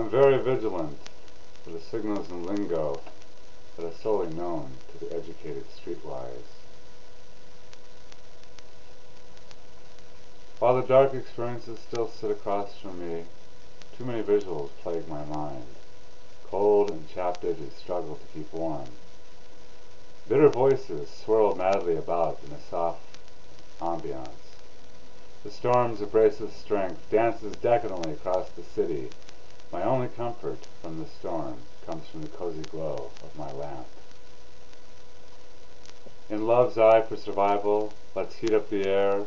I'm very vigilant for the signals and lingo that are solely known to the educated streetwise. While the dark experiences still sit across from me, too many visuals plague my mind. Cold and chapped edges struggle to keep warm. Bitter voices swirl madly about in a soft ambiance. The storm's abrasive strength dances decadently across the city. My only comfort from the storm comes from the cozy glow of my lamp. In love's eye for survival, let's heat up the air.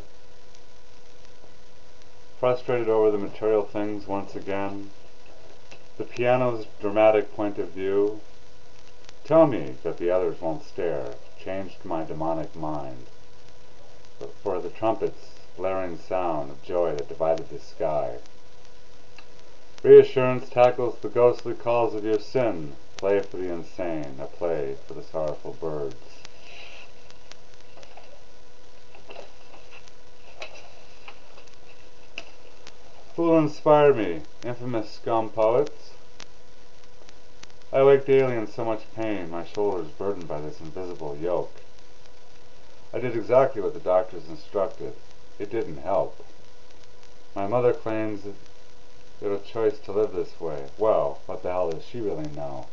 Frustrated over the material things once again, the piano's dramatic point of view. Tell me that the others won't stare, changed my demonic mind. But for the trumpet's blaring sound of joy that divided the sky. Reassurance tackles the ghostly calls of your sin. Play for the insane, a play for the sorrowful birds. Who will inspire me, infamous scum poets? I awake daily in so much pain, my shoulders burdened by this invisible yoke. I did exactly what the doctors instructed. It didn't help. My mother claims that it was a choice to live this way. Well, what the hell does she really know?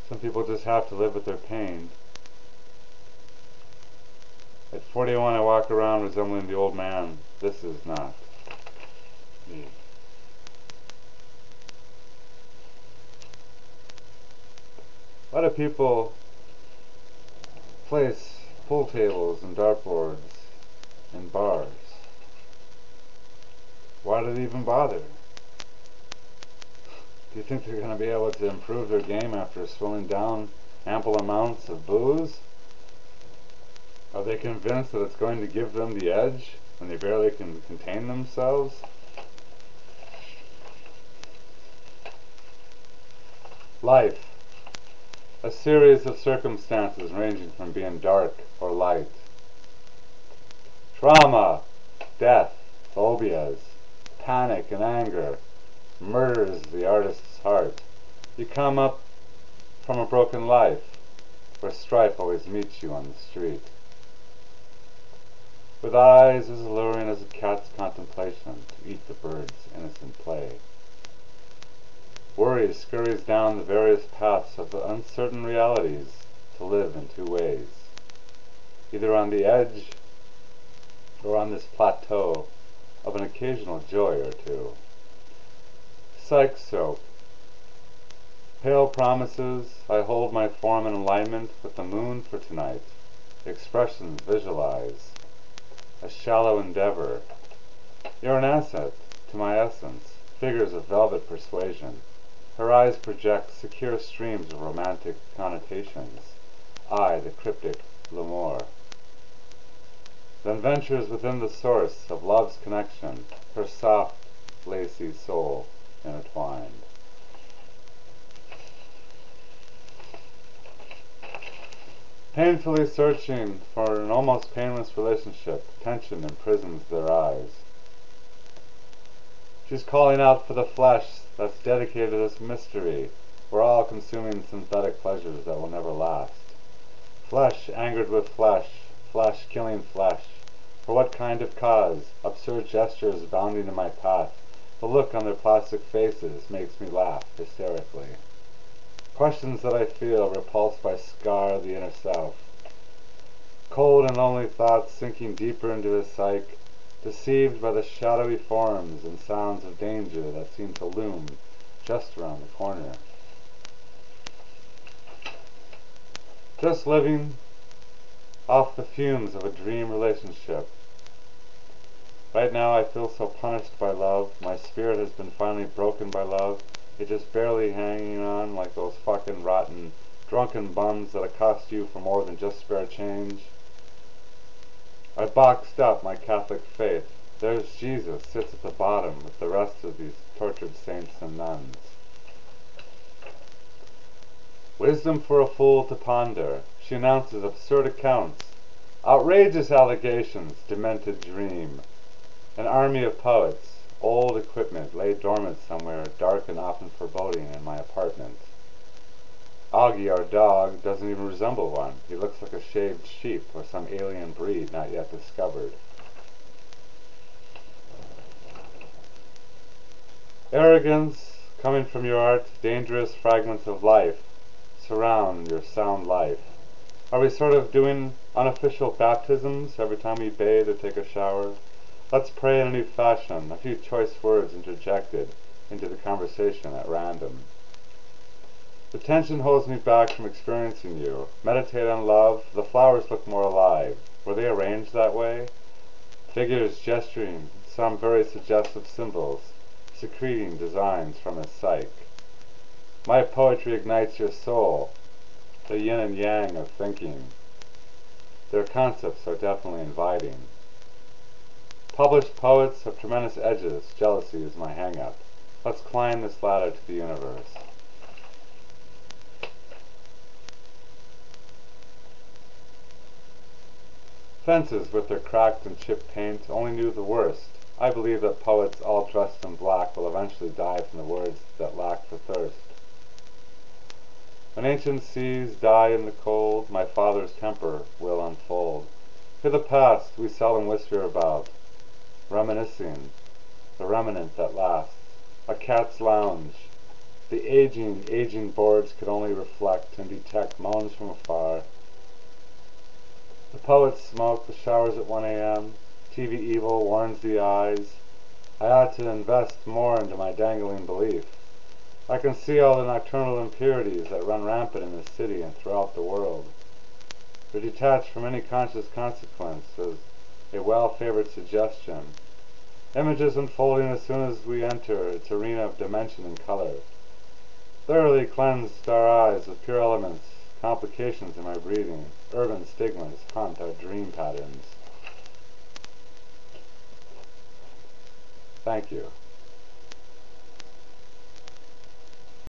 Some people just have to live with their pain. At 41 I walk around resembling the old man. This is not me. A lot of people place pool tables and dartboards in bars. Why do they even bother? Do you think they're going to be able to improve their game after swilling down ample amounts of booze? Are they convinced that it's going to give them the edge when they barely can contain themselves? Life. A series of circumstances ranging from being dark or light. Trauma, death, phobias, panic and anger, murders the artist's heart. You come up from a broken life, where strife always meets you on the street. With eyes as alluring as a cat's contemplation to eat the bird's innocent play. Worry scurries down the various paths of the uncertain realities to live in two ways, either on the edge or on this plateau of an occasional joy or two. Psych soap. Pale promises, I hold my form in alignment with the moon for tonight. Expressions visualize. A shallow endeavor. You're an asset to my essence. Figures of velvet persuasion. Her eyes project secure streams of romantic connotations. I, the cryptic l'amour. Then ventures within the source of love's connection, her soft, lacy soul intertwined. Painfully searching for an almost painless relationship, tension imprisons their eyes. She's calling out for the flesh that's dedicated to this mystery. We're all consuming synthetic pleasures that will never last. Flesh angered with flesh, flesh killing flesh. For what kind of cause? Absurd gestures bounding in my path. The look on their plastic faces makes me laugh hysterically. Questions that I feel repulsed by scar the inner self. Cold and lonely thoughts sinking deeper into his psyche, deceived by the shadowy forms and sounds of danger that seem to loom just around the corner. Just living off the fumes of a dream relationship. Right now I feel so punished by love. My spirit has been finally broken by love. It's just barely hanging on like those fucking rotten, drunken bums that accost you for more than just spare change. I boxed up my Catholic faith. There's Jesus, sits at the bottom with the rest of these tortured saints and nuns. Wisdom for a fool to ponder. She announces absurd accounts, outrageous allegations, demented dream. An army of poets, old equipment lay dormant somewhere dark and often foreboding in my apartment. Augie, our dog, doesn't even resemble one. He looks like a shaved sheep or some alien breed not yet discovered. Arrogance, coming from your art, dangerous fragments of life surround your sound life. Are we sort of doing unofficial baptisms every time we bathe or take a shower? Let's pray in a new fashion, a few choice words interjected into the conversation at random. The tension holds me back from experiencing you. Meditate on love. The flowers look more alive. Were they arranged that way? Figures gesturing, some very suggestive symbols, secreting designs from his psyche. My poetry ignites your soul, the yin and yang of thinking. Their concepts are definitely inviting. Published poets have tremendous edges. Jealousy is my hang-up. Let's climb this ladder to the universe. Fences with their cracked and chipped paint only knew the worst. I believe that poets all dressed in black will eventually die from the words that lack for thirst. When ancient seas die in the cold, my father's temper will unfold. For the past we seldom whisper about, reminiscing, the remnant that lasts. A cat's lounge. The aging boards could only reflect and detect moans from afar. The poets smoke, the showers at 1 a.m. TV evil warns the eyes. I ought to invest more into my dangling belief. I can see all the nocturnal impurities that run rampant in this city and throughout the world. They're detached from any conscious consequence as a well-favored suggestion. Images unfolding as soon as we enter its arena of dimension and color. Thoroughly cleansed our eyes with pure elements, complications in my breathing. Urban stigmas haunt our dream patterns. Thank you.